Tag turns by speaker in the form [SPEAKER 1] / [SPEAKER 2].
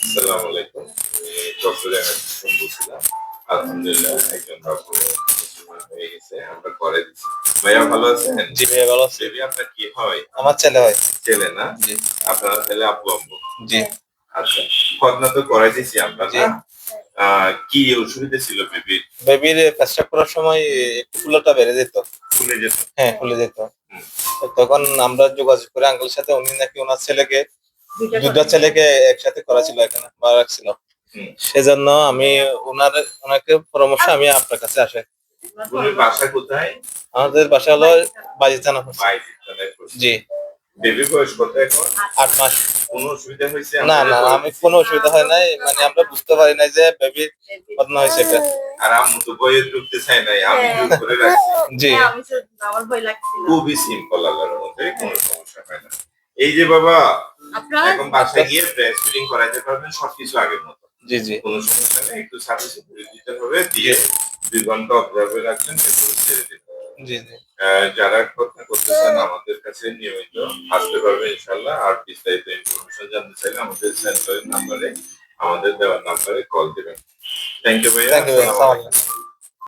[SPEAKER 1] আসসালামু আলাইকুম। আমি চট্টগ্রামের থেকে বলছিলাম। আলহামদুলিল্লাহ একজন বাবু মুসলমান হয়ে গেছে। আমরা করাই দিচ্ছি। ভাইয়া ভালো আছেন?
[SPEAKER 2] জি ভাইয়া ভালো আছি।
[SPEAKER 1] বেবি আপনার কি হয়?
[SPEAKER 2] আমার ছেলে হয়।
[SPEAKER 1] ছেলে না?
[SPEAKER 2] জি।
[SPEAKER 1] আপনারা তাহলে আব্বু-আম্মু।
[SPEAKER 2] জি।
[SPEAKER 1] আচ্ছা। খতনা তো করাই দিছি আমরা
[SPEAKER 2] জি।
[SPEAKER 1] না? আ কি অসুবিধা ছিল বেবির?
[SPEAKER 2] বেবির পেচ্ছাব করার সময় একটু ফুলাটা বেড়ে যেত।
[SPEAKER 1] ফুলে যেত?
[SPEAKER 2] হ্যাঁ, ফুলে যেত।
[SPEAKER 1] হুম।
[SPEAKER 2] তো তখন আমরা যোগাযোগ করে আঙ্কেলের সাথে উনি নাকি উনার ছেলেকে ২ টা ছেলেকে একসাথে করাছিল এখানে বা রাখছিল।
[SPEAKER 1] হুম।
[SPEAKER 2] সেজন্য আমি উনাকে পরামর্শ আমি আপনার কাছে আসি।
[SPEAKER 1] উনার বাসা কোথায়?
[SPEAKER 2] আমাদের বাসা হলো বাইজিৎ থানা।
[SPEAKER 1] বাইজিৎ থানায় করছে।
[SPEAKER 2] জি।
[SPEAKER 1] বেবির বয়স কত এখন?
[SPEAKER 2] ৮ মাস।
[SPEAKER 1] কোনো অসুবিধা হইছে?
[SPEAKER 2] না,
[SPEAKER 1] আপনাদের
[SPEAKER 2] না
[SPEAKER 1] বলে
[SPEAKER 2] আমি
[SPEAKER 1] দিছি?
[SPEAKER 2] কোনো অসুবিধা হয় নাই। মানে আমরা বুঝতে পারি নাই যে বেবির খতনা হয়েছে এটা।
[SPEAKER 1] আর আম্মু তো ভয়ে ঢুকতে চায় নাই। আমি জোর করে রাখছি।
[SPEAKER 2] জি।
[SPEAKER 3] আমার ভয় লাগছিল।
[SPEAKER 1] খুবই সিম্পল আল্লাহর রহমতে কোনো সমস্যা হয় না। এই যে বাবা এখন বাসায় গিয়ে ব্রেস্ট ফিডিং করাইতে পারবেন সবকিছু আগের মতো।
[SPEAKER 2] জি, জি।
[SPEAKER 1] কোনো সমস্যা নেই। একটু সার্ভিসিং করে দিতে হবে।
[SPEAKER 2] জি,
[SPEAKER 1] দিয়ে ২ ঘন্টা অবজার্ভে রাখবেন এরপর ছেড়ে দিবেন।
[SPEAKER 2] জি, জি।
[SPEAKER 1] যারা খতনা করতে চান আমাদের কাছে নিয়মিত আসতে পারবেন ইনশাআল্লাহ। আর বিস্তারিত ইনফরমেশন জানতে চাইলে আমাদের সেন্টারের নাম্বারে আমাদের দেওয়া নাম্বারে কল দিবেন। থ্যাংক ইউ ভাইয়া।
[SPEAKER 2] থ্যাংক ইউ ভাইয়া।
[SPEAKER 1] আসসালামু
[SPEAKER 2] আসসালামু
[SPEAKER 1] আলাইকুম।
[SPEAKER 2] আলাইকুম।